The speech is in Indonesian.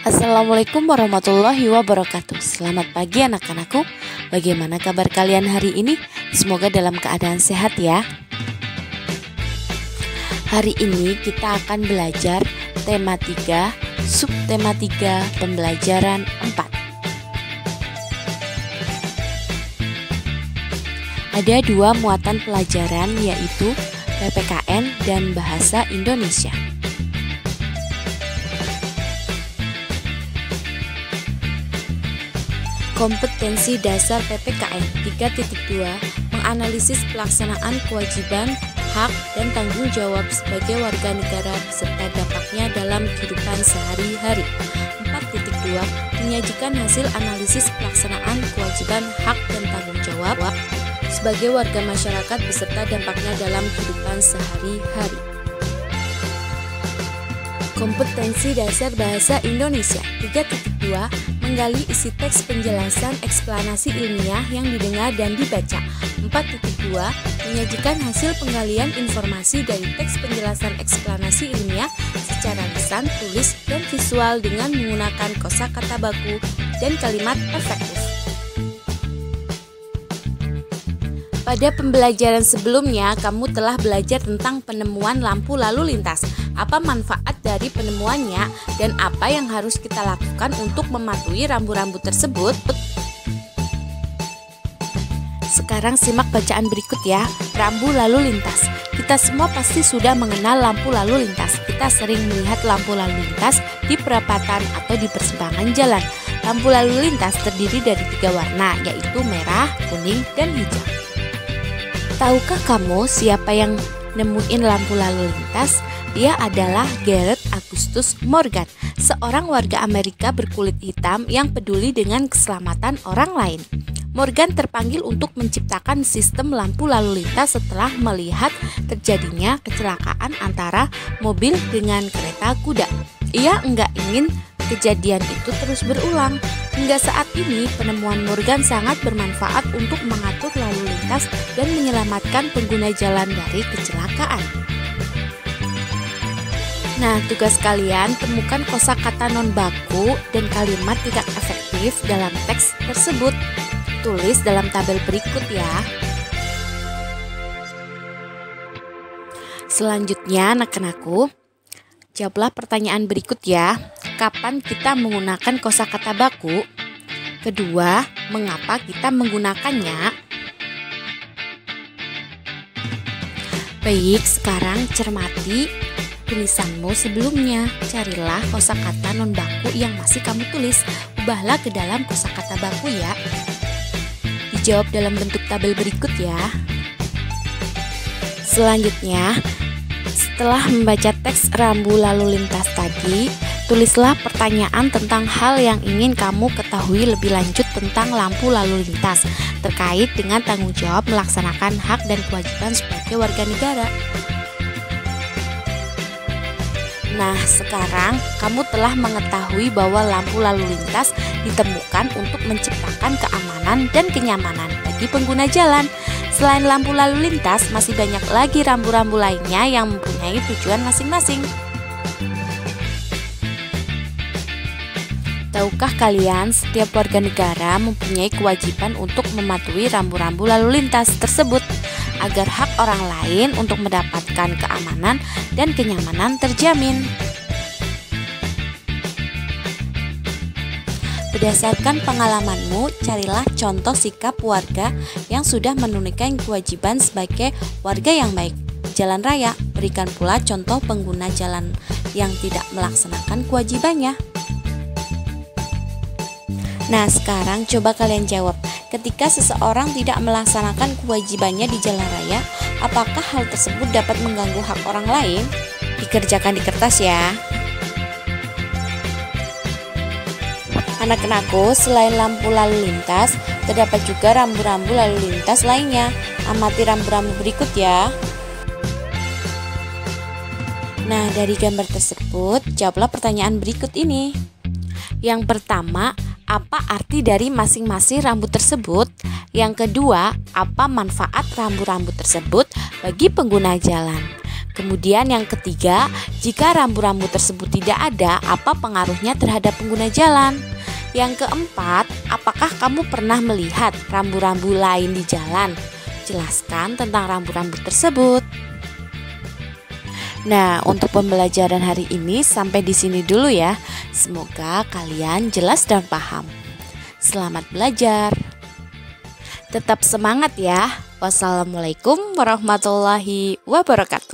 Assalamualaikum warahmatullahi wabarakatuh. Selamat pagi anak-anakku. Bagaimana kabar kalian hari ini? Semoga dalam keadaan sehat ya. Hari ini kita akan belajar tema 3, subtema 3, pembelajaran 4. Ada dua muatan pelajaran, yaitu PPKN dan Bahasa Indonesia. Kompetensi dasar PPKN 3.2 menganalisis pelaksanaan kewajiban, hak, dan tanggung jawab sebagai warga negara beserta dampaknya dalam kehidupan sehari-hari. 4.2 menyajikan hasil analisis pelaksanaan kewajiban, hak, dan tanggung jawab sebagai warga masyarakat beserta dampaknya dalam kehidupan sehari-hari. Kompetensi dasar bahasa Indonesia 3.2 menggali isi teks penjelasan eksplanasi ilmiah yang didengar dan dibaca. 4.2 menyajikan hasil penggalian informasi dari teks penjelasan eksplanasi ilmiah secara lisan, tulis, dan visual dengan menggunakan kosakata baku dan kalimat efektif. Pada pembelajaran sebelumnya, kamu telah belajar tentang penemuan lampu lalu lintas. Apa manfaat dari penemuannya dan apa yang harus kita lakukan untuk mematuhi rambu-rambu tersebut? Sekarang simak bacaan berikut ya. Rambu lalu lintas. Kita semua pasti sudah mengenal lampu lalu lintas. Kita sering melihat lampu lalu lintas di perapatan atau di persimpangan jalan. Lampu lalu lintas terdiri dari 3 warna, yaitu merah, kuning, dan hijau. Tahukah kamu siapa yang nemuin lampu lalu lintas? Dia adalah Gareth Augustus Morgan, seorang warga Amerika berkulit hitam yang peduli dengan keselamatan orang lain. Morgan terpanggil untuk menciptakan sistem lampu lalu lintas setelah melihat terjadinya kecelakaan antara mobil dengan kereta kuda. Ia enggak ingin kejadian itu terus berulang. Hingga saat ini, penemuan Morgan sangat bermanfaat untuk mengatur lalu lintas dan menyelamatkan pengguna jalan dari kecelakaan. Nah, tugas kalian temukan kosakata non baku dan kalimat tidak efektif dalam teks tersebut. Tulis dalam tabel berikut ya. Selanjutnya, anak-anakku, jawablah pertanyaan berikut ya. Kapan kita menggunakan kosakata baku? Kedua, mengapa kita menggunakannya? Baik, sekarang cermati tulisanmu sebelumnya. Carilah kosakata non baku yang masih kamu tulis. Ubahlah ke dalam kosakata baku ya. Dijawab dalam bentuk tabel berikut ya. Selanjutnya, setelah membaca teks rambu lalu lintas tadi, tulislah pertanyaan tentang hal yang ingin kamu ketahui lebih lanjut tentang lampu lalu lintas terkait dengan tanggung jawab melaksanakan hak dan kewajiban sebagai warga negara. Nah, sekarang kamu telah mengetahui bahwa lampu lalu lintas ditemukan untuk menciptakan keamanan dan kenyamanan bagi pengguna jalan. Selain lampu lalu lintas, masih banyak lagi rambu-rambu lainnya yang mempunyai tujuan masing-masing. Tahukah kalian, setiap warga negara mempunyai kewajiban untuk mematuhi rambu-rambu lalu lintas tersebut agar hak orang lain untuk mendapatkan keamanan dan kenyamanan terjamin. Berdasarkan pengalamanmu, carilah contoh sikap warga yang sudah menunaikan kewajiban sebagai warga yang baik jalan raya. Berikan pula contoh pengguna jalan yang tidak melaksanakan kewajibannya. Nah, sekarang coba kalian jawab. Ketika seseorang tidak melaksanakan kewajibannya di jalan raya, apakah hal tersebut dapat mengganggu hak orang lain? Dikerjakan di kertas ya. Anak-anakku, selain lampu lalu lintas, terdapat juga rambu-rambu lalu lintas lainnya. Amati rambu-rambu berikut ya. Nah, dari gambar tersebut, jawablah pertanyaan berikut ini. Yang pertama, apa arti dari masing-masing rambu tersebut? Yang kedua, apa manfaat rambu-rambu tersebut bagi pengguna jalan? Kemudian yang ketiga, jika rambu-rambu tersebut tidak ada, apa pengaruhnya terhadap pengguna jalan? Yang keempat, apakah kamu pernah melihat rambu-rambu lain di jalan? Jelaskan tentang rambu-rambu tersebut. Nah, untuk pembelajaran hari ini sampai di sini dulu ya. Semoga kalian jelas dan paham. Selamat belajar. Tetap semangat ya. Wassalamualaikum warahmatullahi wabarakatuh.